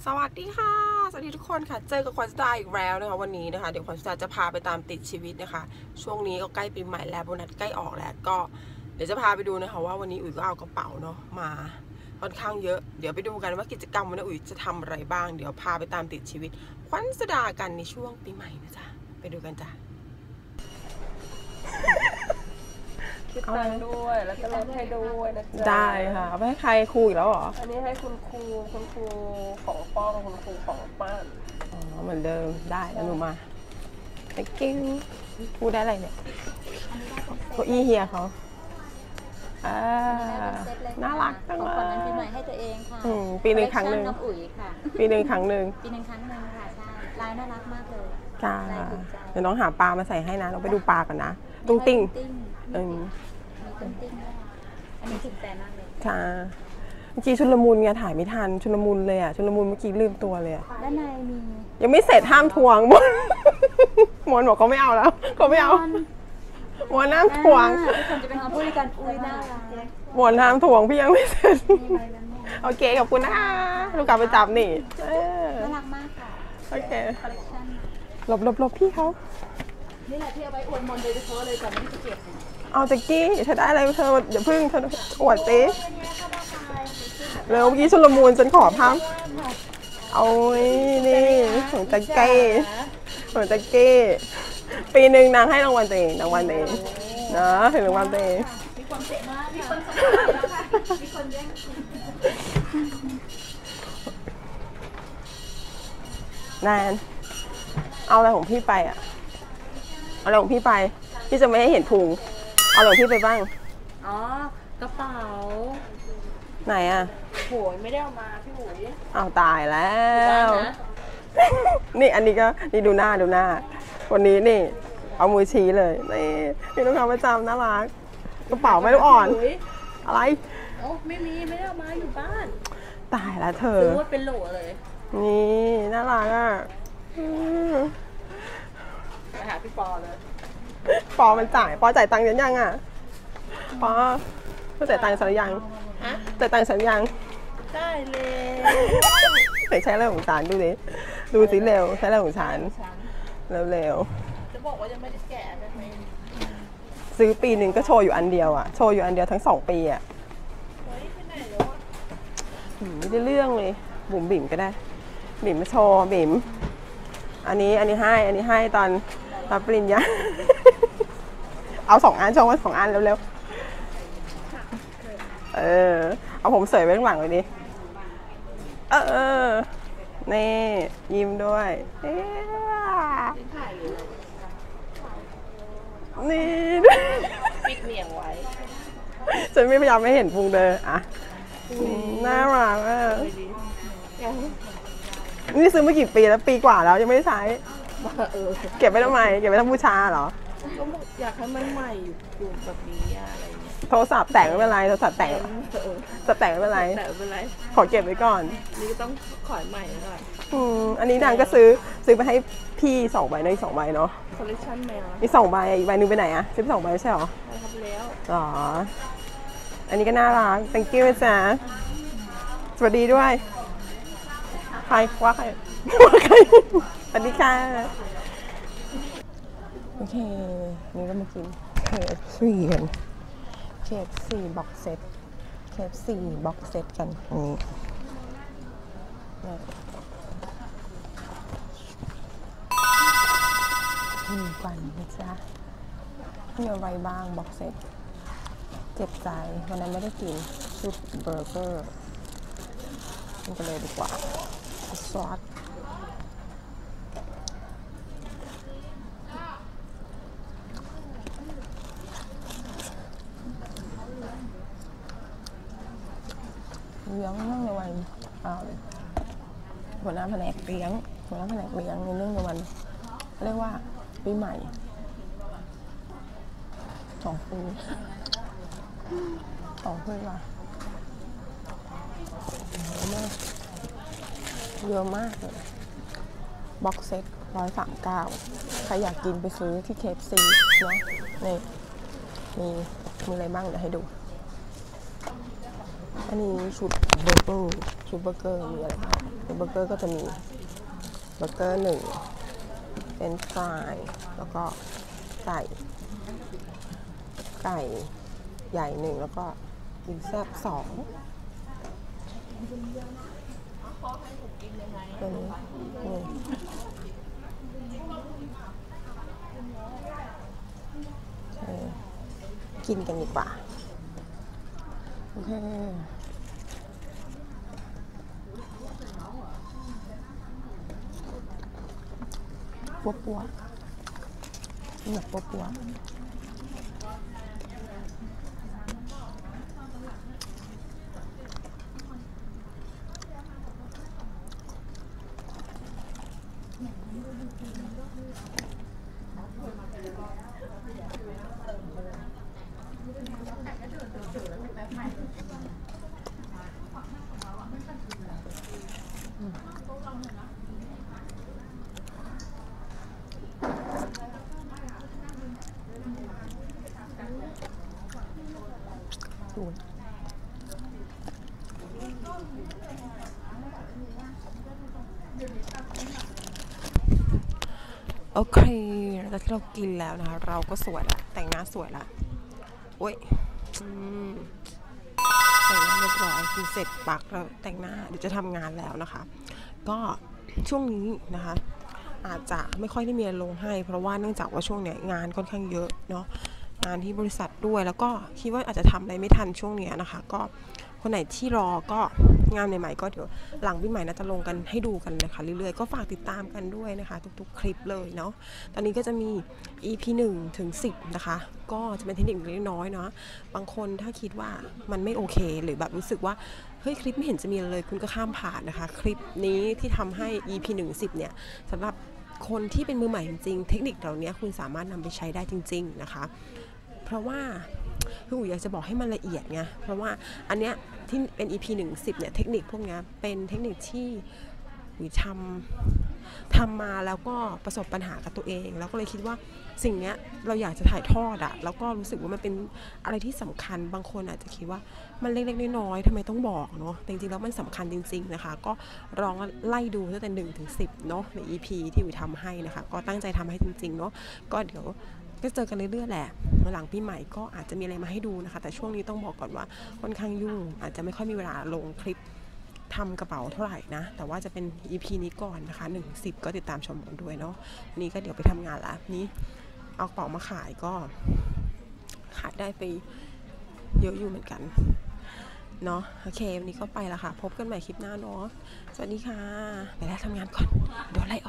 สวัสดีค่ะสวัสดีทุกคนค่ะเจอกับขวัญสตาร์อีกแล้วนะคะวันนี้นะคะเดี๋ยวขวัญสตาร์จะพาไปตามติดชีวิตนะคะช่วงนี้ก็ใกล้ปีใหม่แล้วโบนัสใกล้ออกแล้วก็เดี๋ยวจะพาไปดูนะคะว่าวันนี้อุ๋ยก็เอากระเป๋าเนาะมาค่อนข้างเยอะเดี๋ยวไปดูกันว่ากิจกรรมวันนี้อุ๋ยจะทำอะไรบ้างเดี๋ยวพาไปตามติดชีวิตขวัญสตาร์กันในช่วงปีใหม่นะจ๊ะไปดูกันจ้ะคิดตังค์ด้วยแล้วก็ลดให้ด้วยนะจ๊ะได้ค่ะเอาไปให้ใครครูอีกแล้วเหรออันนี้ให้คุณครูของป้องคุณครูของป้านอ๋อเหมือนเดิมได้แล้วหนูมาไปกิ้งพูดได้อะไรเนี่ยเก้าอี้เฮียเขาน่ารักจังเลยของขวัญวันปีใหม่ให้ตัวเองค่ะปีหนึ่งครั้งหนึ่ง น้ำอุ๋ยค่ะ ปีหนึ่งครั้งหนึ่งค่ะใช่ลายน่ารักมากเลยจ้าลายถูกใจเดี๋ยวน้องหาปลามาใส่ให้นะเราไปดูปลากันนะตุ้งติ้งมีตุ้งติ้งด้วยอันนี้ถูกใจมากเลยค่ะเมื่อกี้ชุลมุนไงถ่ายไม่ทันชุลมุนเลยอ่ะชุลมุนเมื่อกี้ลืมตัวเลยอ่ะด้านในมียังไม่เสร็จห้ามทวงมอนบอกเขาไม่เอาแล้วเขาไม่เอามอนห้ามทวงทุกคนจะเป็นคำพูดในการอุ้ยน่ารักมอนห้ามทวงพี่ยังไม่เสร็จโอเคขอบคุณนะคะลูกกลับไปจับนี่น่ารักมากค่ะโอเคคอลเลคชั่นหลบพี่เขานี่แหละที่เอาไว้อวดมนโดยเฉพาะเลยก่อนที่จะเก็บเอาแจ็กกี้เธอได้อะไรเธออย่าพึ่งเธออวดสิเร็วเมื่อกี้ชุลมุนฉันขอพังเอานี่ของแจ็กกี้ของแจ็กกี้ปีหนึ่งนางให้รางวัลตัวเองนะถึงรางวัลตัวเองมีคนเสียมากมีคนสงสัยแล้วค่ะมีคนแย่งแนนเอาอะไรของพี่ไปอ่ะเอาอะไรของพี่ไปพี่จะไม่ให้เห็นพุงเอาอะไรของพี่ไปบ้างอ๋อกระเป๋าไหนอ่ะโหยไม่ได้เอามาพี่หุยเอาตายแล้วนี่อันนี้ก็นี่ดูหน้าวันนี้นี่เอามือชี้เลยนี่ลูกค้าประจำน่ารักกระเป๋าไม่ลูกอ่อนอะไรโอ้ไม่ได้เอามาอยู่บ้านตายแล้วเธอซื้อว่าเป็นโหลเลยนี่น่ารักอ่ะไปหาพี่ปอเลยปอมันจ่ายตังค์ยังอ่ะปอจ่ายตังค์สัญญาจ่ายตังค์สัญญาได้เลยใช้อะไรของฉันดูสิเร็วใช้อะไรของฉันเร็วจะบอกว่ายังไม่ได้แกะนะซื้อปีหนึ่งก็โชว์อยู่อันเดียวอ่ะโชว์อยู่อันเดียวทั้ง2 ปีอ่ะไม่ได้เรื่องเลยบุ๋มบิ่มก็ได้บิ่มมาโชว์บิ่มอันนี้ให้ตอนรับปริญญาเอา2 อันโชว์ว่า2 อันเร็วเอาผมเสยไว้ข้างหลังเลยดินี่ยิ้มด้วยนี่ปิดเนียงไว้ฉันไม่พยายามไม่เห็นพุงเด้ออ่ะน่ารักอ่ะนี่ซื้อมากี่ปีแล้วปีกว่าแล้วยังไม่ได้ใช้เก็บไว้ทำไมเก็บไว้ทำบูชาเหรอก็อยากให้มันใหม่อยู่แบบนี้อะไรโทรศัพท์แต่งไม่เป็นไรโทรศัพท์แต่งไม่เป็นไรขอเก็บไว้ก่อนนี่ก็ต้องขอยใหม่หน่อยอันนี้นางก็ซื้อไปให้พี่2 ใบเนาะอีก2 ใบเนาะคอลเลคชั่นแมวอีก2 ใบอีกใบนึงไปไหนอะซื้อ2 ใบใช่หรอใช่ครับแล้วอ๋ออันนี้ก็น่ารัก thank you จ้าสวัสดีด้วยใครว่าใครสวัสดีค่ะโอเคนี่ก็มากินKFCกันKFCบ็อกเซต KFCบ็อกเซตกันนี่กันนะจ๊ะมีอะไรบ้างบ็อกเซตเจ็บใจวันนั้นไม่ได้กินชุดเบอร์เกอร์กินกันเลยดีกว่าซอสเลี้ยงเนื่องในวันหัวหน้าแผนกเลี้ยงในเรื่องในวันเรียกว่าปีใหม่2 ปีว่ะเยอะมากเลยบ็อกเซต139ใครอยากกินไปซื้อที่ KFC เนาะนี่มีอะไรบ้างเดี๋ยวให้ดู อันนี้ชุดเบอร์เกอร์มีอะไรบ้างเบอร์เกอร์ก็จะมีเบอร์เกอร์1เป็นฟรายแล้วก็ไก่ใหญ่1แล้วก็กินแซ่บ2ตัวนี้กินกันดีกว่าโอเคปัวนี่แบบปัวโอเคแล้วที่เรากินแล้วนะคะเราก็สวยละแต่งหน้าสวยละโอ้ยแต่งหน้าเรียบร้อยคือเสร็จปักแล้วแต่งหน้าเดี๋ยวจะทำงานแล้วนะคะก็ช่วงนี้นะคะอาจจะไม่ค่อยได้มีลงให้เพราะว่าเนื่องจากว่าช่วงเนี้ยงานค่อนข้างเยอะเนาะงานที่บริษัทด้วยแล้วก็คิดว่าอาจจะทำอะไรไม่ทันช่วงเนี้ยนะคะก็คนไหนที่รอก็งานใหม่ๆก็เดี๋ยวหลังปีใหม่น่าจะลงกันให้ดูกันนะคะเรื่อยๆก็ฝากติดตามกันด้วยนะคะทุกๆคลิปเลยเนาะตอนนี้ก็จะมี EP 1 ถึง 10นะคะก็จะเป็นเทคนิคเล็กน้อยเนาะบางคนถ้าคิดว่ามันไม่โอเคหรือแบบรู้สึกว่าเฮ้ยคลิปไม่เห็นจะมีเลยคุณก็ข้ามผ่านนะคะคลิปนี้ที่ทำให้ EP 1 10เนี่ยสำหรับคนที่เป็นมือใหม่จริงๆเทคนิคเหล่านี้คุณสามารถนำไปใช้ได้จริงๆนะคะเพราะว่าคืออยากจะบอกให้มันละเอียดไงเพราะว่าอันเนี้ยที่เป็น EP 1 10เนี่ยเทคนิคพวกนี้เป็นเทคนิคที่ทำมาแล้วก็ประสบปัญหากับตัวเองแล้วก็เลยคิดว่าสิ่งเนี้ยเราอยากจะถ่ายทอดอะแล้วก็รู้สึกว่ามันเป็นอะไรที่สำคัญบางคนอาจจะคิดว่ามันเล็กๆน้อยๆทำไมต้องบอกเนาะแต่จริงๆแล้วมันสำคัญจริงๆนะคะก็ลองไล่ดูตั้งแต่1 ถึง 10เนาะใน EP ที่ทำให้นะคะก็ตั้งใจทำให้จริงๆเนาะก็เดี๋ยวก็เจอกันเรื่อยๆแหละหลังปีใหม่ก็อาจจะมีอะไรมาให้ดูนะคะแต่ช่วงนี้ต้องบอกก่อนว่าค่อนข้างยุ่งอาจจะไม่ค่อยมีเวลาลงคลิปทำกระเป๋าเท่าไหร่นะแต่ว่าจะเป็น EP นี้ก่อนนะคะ1-10ก็ติดตามชมกันด้วยเนาะนี่ก็เดี๋ยวไปทำงานละนี้เอากระเป๋ามาขายก็ขายได้ไปเยอะอยู่เหมือนกันเนาะโอเควันนี้ก็ไปละค่ะพบกันใหม่คลิปหน้าเนาะสวัสดีค่ะไปแล้วทำงานก่อนเดี๋ยวไล่ออก